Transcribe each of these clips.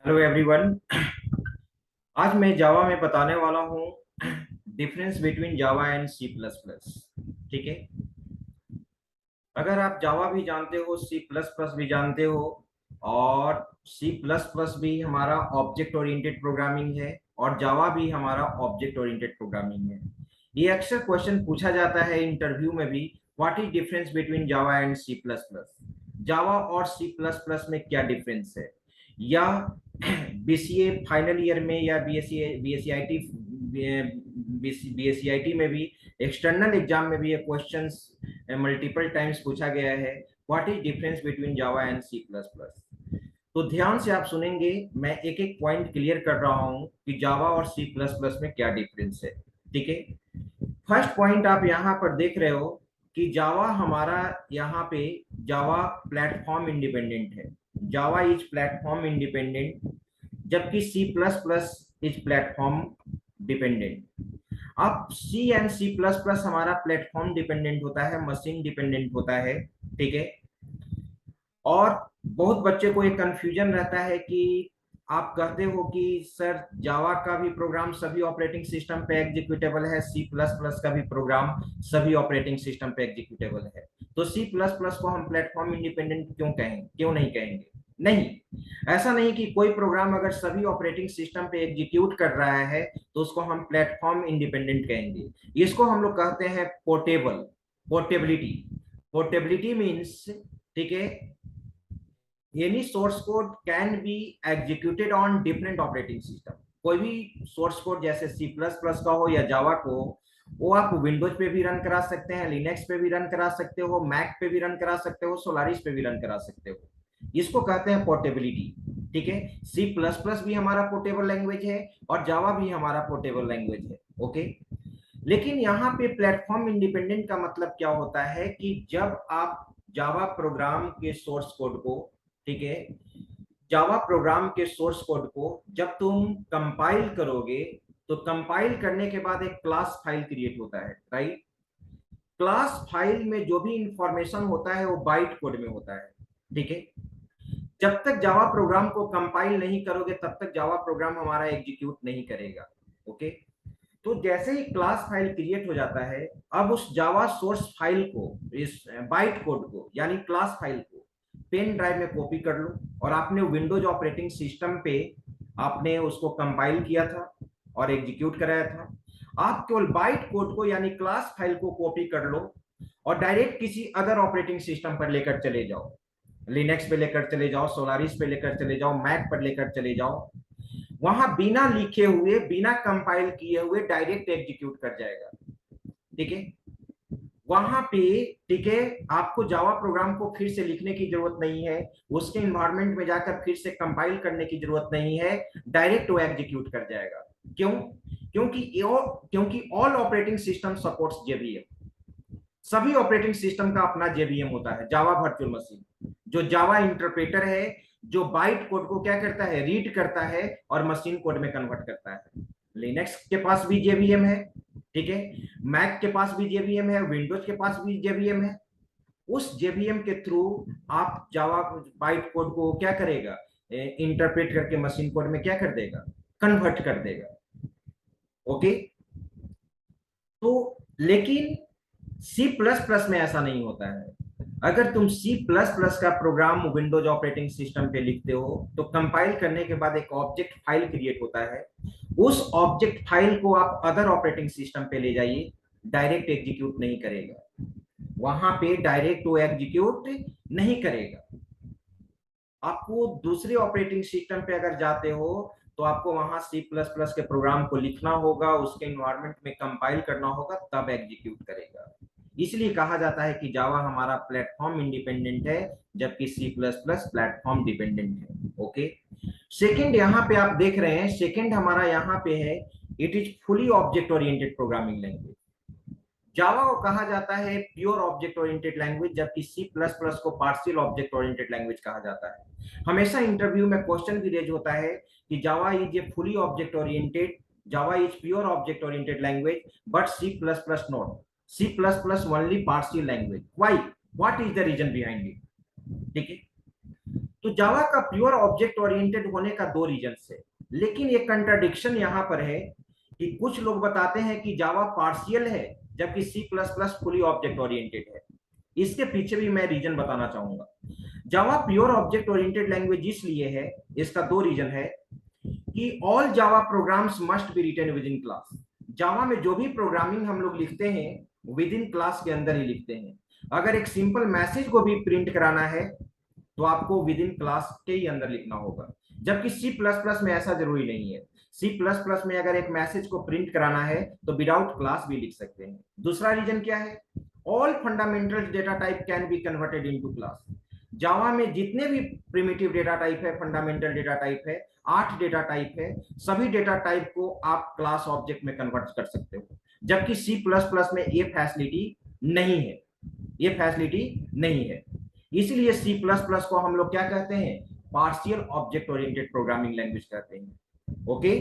Hello everyone. आज मैं जावा में बताने वाला हूँ difference between Java and C plus plus. ठीक है। अगर आप जावा भी जानते हो, सी प्लस प्लस भी जानते हो, और सी प्लस प्लस भी हमारा ऑब्जेक्ट ओरिएंटेड प्रोग्रामिंग है और जावा भी हमारा ऑब्जेक्ट ओरिएंटेड प्रोग्रामिंग है। ये अक्सर क्वेश्चन पूछा जाता है इंटरव्यू में भी, what is difference between Java and C plus plus. Java और सी प्लस प्लस में क्या डिफरेंस है, या बीसीए फाइनल ईयर में या बीएससी बीएससी में भी एक्सटर्नल एग्जाम में भी ये क्वेश्चंस मल्टीपल टाइम्स पूछा गया है, what is difference between Java and C plus plus. तो ध्यान से आप सुनेंगे, मैं एक एक पॉइंट क्लियर कर रहा हूं कि जावा और सी प्लस प्लस में क्या डिफरेंस है। ठीक है। फर्स्ट पॉइंट आप यहाँ पर देख रहे हो कि जावा हमारा यहाँ पे जावा प्लेटफॉर्म इंडिपेंडेंट है। जावा इज प्लेटफॉर्म इंडिपेंडेंट, जबकि C plus plus is platform dependent. अब C and C plus plus हमारा प्लेटफॉर्म डिपेंडेंट होता है, मशीन डिपेंडेंट होता है। ठीक है। और बहुत बच्चे को एक कंफ्यूजन रहता है कि आप कहते हो कि सर जावा का भी प्रोग्राम सभी ऑपरेटिंग सिस्टम पे एग्जीक्यूटेबल है, सी प्लस प्लस का भी प्रोग्राम सभी ऑपरेटिंग सिस्टम पे एग्जीक्यूटेबल है, तो सी प्लस प्लस को हम प्लेटफॉर्म इंडिपेंडेंट क्यों कहेंगे, क्यों नहीं कहेंगे? नहीं, ऐसा नहीं कि कोई प्रोग्राम अगर सभी ऑपरेटिंग सिस्टम पे एग्जीक्यूट कर रहा है तो उसको हम प्लेटफॉर्म इंडिपेंडेंट कहेंगे। इसको हम लोग कहते हैं पोर्टेबल, पोर्टेबिलिटी। पोर्टेबिलिटी मीन्स, ठीक है, any source code can be executed on different operating system. कोई भी सोर्स कोड जैसे सी प्लस प्लस का हो या जावा को, वो आप विंडोज पे भी रन करा सकते हैं, लिनक्स पे भी रन करा सकते हो, मैक पे भी रन करा सकते हो, सोलारिस पे भी रन करा सकते हो। इसको कहते हैं पोर्टेबिलिटी। ठीक है। सी प्लस प्लस भी हमारा पोर्टेबल लैंग्वेज है और जावा भी हमारा पोर्टेबल लैंग्वेज है। ओके। लेकिन यहाँ पे प्लेटफॉर्म इंडिपेंडेंट का मतलब क्या होता है कि जब आप जावा प्रोग्राम के सोर्स कोड को, ठीक है, जावा प्रोग्राम के सोर्स कोड को जब तुम कंपाइल करोगे, तो कंपाइल करने के बाद एक क्लास फाइल क्रिएट होता है, राइट? क्लास फाइल में जो भी इंफॉर्मेशन होता है वो बाइट कोड में होता है। ठीक है। जब तक जावा प्रोग्राम को कंपाइल नहीं करोगे तब तक जावा प्रोग्राम हमारा एग्जीक्यूट नहीं करेगा। ओके। तो जैसे ही क्लास फाइल क्रिएट हो जाता है, अब उस जावा सोर्स फाइल को, इस बाइट कोड को यानी क्लास फाइल को पेन ड्राइव में कॉपी कर लो, और आपने विंडोज ऑपरेटिंग सिस्टम पे आपने उसको कंपाइल किया था और एग्जीक्यूट कराया था। आप केवल बाइट कोड को यानी क्लास फाइल को कॉपी कर लो और डायरेक्ट किसी अदर ऑपरेटिंग सिस्टम पर लेकर चले जाओ, लिनक्स पे लेकर चले जाओ, सोलारिस पे लेकर चले जाओ, मैक पर लेकर चले जाओ, वहां बिना लिखे हुए, बिना कंपाइल किए हुए डायरेक्ट एग्जीक्यूट कर जाएगा। ठीक है। वहां पे, ठीक है, आपको जावा प्रोग्राम को फिर से लिखने की जरूरत नहीं है, उसके इन्वायरमेंट में जाकर फिर से कंपाइल करने की जरूरत नहीं है, डायरेक्ट वो एग्जीक्यूट कर जाएगा। क्यों? क्योंकि all operating system supports JVM. सभी ऑपरेटिंग सिस्टम का अपना जेवीएम होता है, जावा वर्चुअल मशीन, जो जावा इंटरप्रेटर है, जो बाइट कोड को क्या करता है, रीड करता है और मशीन कोड में कन्वर्ट करता है। लिनक्स के पास भी जेवीएम है, ठीक है, मैक के पास भी जेवीएम है, विंडोज के पास भी जेवीएम है। उस जेवीएम के थ्रू आप जावा बाइट कोड को क्या करेगा, इंटरप्रेट करके मशीन कोड में क्या कर देगा, कन्वर्ट कर देगा। ओके। तो लेकिन सी प्लस प्लस में ऐसा नहीं होता है। अगर तुम सी प्लस प्लस का प्रोग्राम विंडोज ऑपरेटिंग सिस्टम पे लिखते हो तो कंपाइल करने के बाद एक ऑब्जेक्ट फाइल क्रिएट होता है, उस ऑब्जेक्ट फाइल को आप अदर ऑपरेटिंग सिस्टम पे ले जाइए, डायरेक्ट एग्जीक्यूट नहीं करेगा, वहां पे डायरेक्ट वो एग्जीक्यूट नहीं करेगा। आपको दूसरे ऑपरेटिंग सिस्टम पे अगर जाते हो तो आपको वहां सी प्लस प्लस के प्रोग्राम को लिखना होगा, उसके इन्वायरमेंट में कंपाइल करना होगा, तब एग्जीक्यूट करेगा। इसलिए कहा जाता है कि जावा हमारा प्लेटफॉर्म इंडिपेंडेंट है, जबकि C plus plus platform dependent है। ओके। सेकंड यहाँ पे आप देख रहे हैं, सेकंड हमारा यहाँ पे है, it is fully object oriented programming language. Java को कहा जाता है प्योर ऑब्जेक्ट ओरिएंटेड लैंग्वेज, जबकि सी प्लस प्लस को पार्शियल ऑब्जेक्ट ओरिएंटेड लैंग्वेज कहा जाता है। हमेशा इंटरव्यू में क्वेश्चन भी रेज होता है कि Java is a fully object oriented, Java is pure object oriented language, but C plus plus not, C plus plus only partial language, why, what is the reason behind it? ठीक है। तो जावा का pure object oriented होने का दो reason है, लेकिन ये कंट्राडिक्शन यहां पर है कि कुछ लोग बताते हैं कि जावा पार्शियल है जबकि C plus plus fully object oriented है। इसके पीछे भी मैं रीजन बताना चाहूंगा। Java pure object oriented language इसलिए है, इसका दो रीजन है कि all Java programs must be written within class. Java में जो भी प्रोग्रामिंग हम लोग लिखते हैं विद इन क्लास के अंदर ही लिखते हैं। अगर एक सिंपल मैसेज को भी प्रिंट कराना है तो आपको विद इन क्लास के ही अंदर लिखना होगा, जबकि सी प्लस प्लस में ऐसा जरूरी नहीं है। सी प्लस प्लस में अगर एक मैसेज को प्रिंट कराना है तो विदाउट क्लास भी लिख सकते हैं। दूसरा रीजन क्या है? All fundamental data type can be converted into class. Java में जितने भी प्रिमिटिव डेटा टाइप है, फंडामेंटल डेटा टाइप है, 8 डेटा टाइप है, सभी डेटा टाइप को आप क्लास ऑब्जेक्ट में कन्वर्ट कर सकते हो, जबकि सी प्लस प्लस में ये फैसिलिटी नहीं है, ये फैसिलिटी नहीं है। इसलिए सी प्लस प्लस को हम लोग क्या कहते हैं? Partial object oriented programming language कहते हैं। ओके,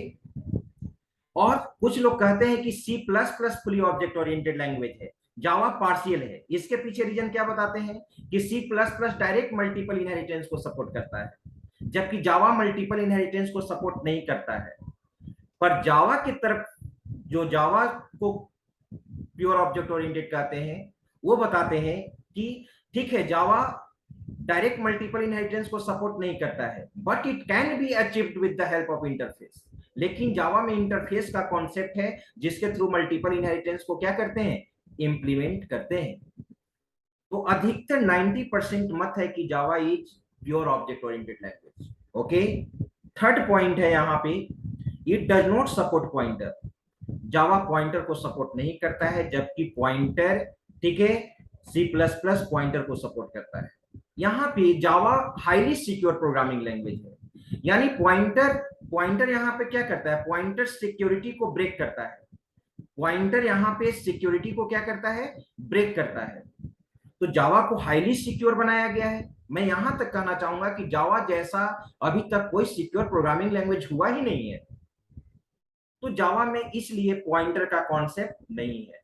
और कुछ लोग कहते हैं कि C plus plus fully object oriented language है, जावा पार्शियल है। इसके पीछे रीजन क्या बताते हैं कि C plus plus direct multiple inheritance को सपोर्ट करता है, जबकि जावा मल्टीपल इनहेरिटेंस को सपोर्ट नहीं करता है। पर जावा की तरफ जो जावा को प्योर ऑब्जेक्ट ओरिएंटेड कहते हैं वो बताते हैं कि ठीक है, जावा डायरेक्ट मल्टीपल इनहेरिटेंस को सपोर्ट नहीं करता है, but it can be achieved with the help of interface. लेकिन जावा में इंटरफेस का कॉन्सेप्ट है जिसके थ्रू मल्टीपल इनहेरिटेंस को क्या करते हैं? इंप्लीमेंट करते हैं। तो अधिकतर 90% मत है कि Java is pure object oriented language. Okay, third point है यहां पे, it does not support pointer. Java pointer को सपोर्ट नहीं करता है, जबकि पॉइंटर, ठीक है, सी प्लस प्लस पॉइंटर को सपोर्ट करता है। यहां पे जावा हाईली सिक्योर प्रोग्रामिंग लैंग्वेज है, यानी पॉइंटर यहां पे क्या करता है? पॉइंटर सिक्योरिटी को ब्रेक करता है। पॉइंटर यहां पे सिक्योरिटी को क्या करता है? ब्रेक करता है। तो जावा को हाईली सिक्योर बनाया गया है। मैं यहां तक कहना चाहूंगा कि जावा जैसा अभी तक कोई सिक्योर प्रोग्रामिंग लैंग्वेज हुआ ही नहीं है। तो जावा में इसलिए पॉइंटर का कॉन्सेप्ट नहीं है।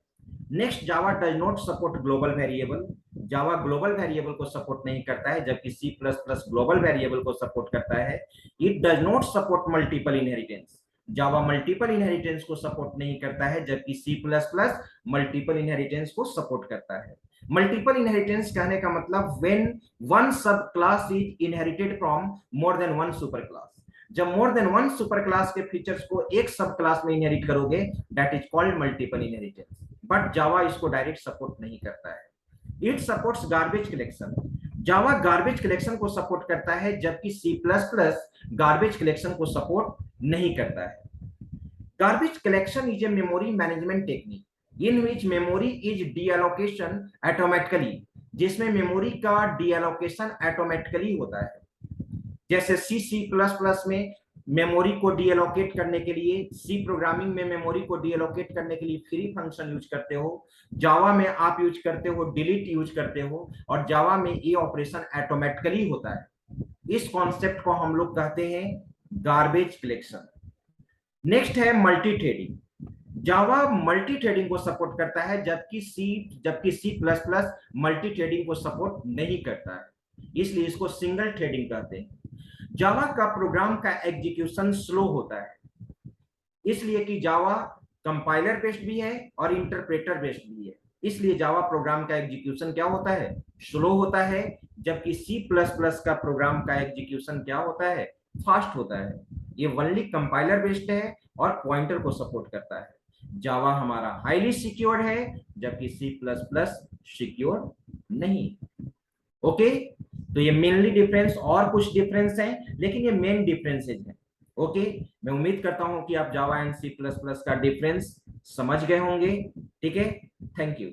Next, Java does not support global variable. Java global variable को सपोर्ट नहीं करता है, जबकि C plus plus global variable को सपोर्ट करता है। It does not support multiple inheritance. Java multiple inheritance को सपोर्ट नहीं करता है, जबकि C plus plus multiple inheritance को सपोर्ट करता है। मल्टीपल इनहेरिटेंस कहने का मतलब when one sub class is inherited from more than one super class. जब more than one super class के फीचर्स को एक सब क्लास में इनहेरिट करोगे, that is called multiple inheritance. But Java इसको डायरेक्ट सपोर्ट नहीं करता है। It supports garbage collection. Java garbage collection को सपोर्ट करता है, जबकि C plus plus garbage collection को सपोर्ट नहीं करता है। Garbage collection is a memory management technique in which memory is deallocation automatically, जिसमें मेमोरी का डीएलोकेशन ऑटोमेटिकली होता है। जैसे सी प्लस प्लस में मेमोरी को डीएलोकेट करने के लिए, सी प्रोग्रामिंग में मेमोरी को डीएलोकेट करने के लिए फ्री फंक्शन यूज करते हो, जावा में आप यूज करते हो डिलीट यूज करते हो, और जावा में ये ऑपरेशन ऑटोमेटिकली होता है। इस कॉन्सेप्ट को हम लोग कहते हैं गार्बेज कलेक्शन। नेक्स्ट है multi threading. Java multi threading को सपोर्ट करता है, जबकि C plus plus multi threading को सपोर्ट नहीं करता है, इसलिए इसको सिंगल थ्रेडिंग कहते हैं। जावा का प्रोग्राम का एग्जीक्यूशन स्लो होता है, इसलिए कि जावा कंपाइलर बेस्ड भी है और इंटरप्रेटर बेस्ड भी है, इसलिए जावा प्रोग्राम का एग्जीक्यूशन क्या होता है? स्लो होता है। जबकि सी प्लस प्लस का प्रोग्राम का एग्जीक्यूशन क्या होता है? फास्ट होता है। ये ओनली कंपाइलर बेस्ड है और पॉइंटर को सपोर्ट करता है। जावा हमारा हाईली सिक्योर है, जबकि सी प्लस प्लस सिक्योर नहीं। ओके, तो ये मेनली डिफरेंस, और कुछ डिफरेंस हैं लेकिन ये मेन डिफरेंसेज हैं। ओके, मैं उम्मीद करता हूं कि आप Java and C plus plus का डिफरेंस समझ गए होंगे। ठीक है, थैंक यू।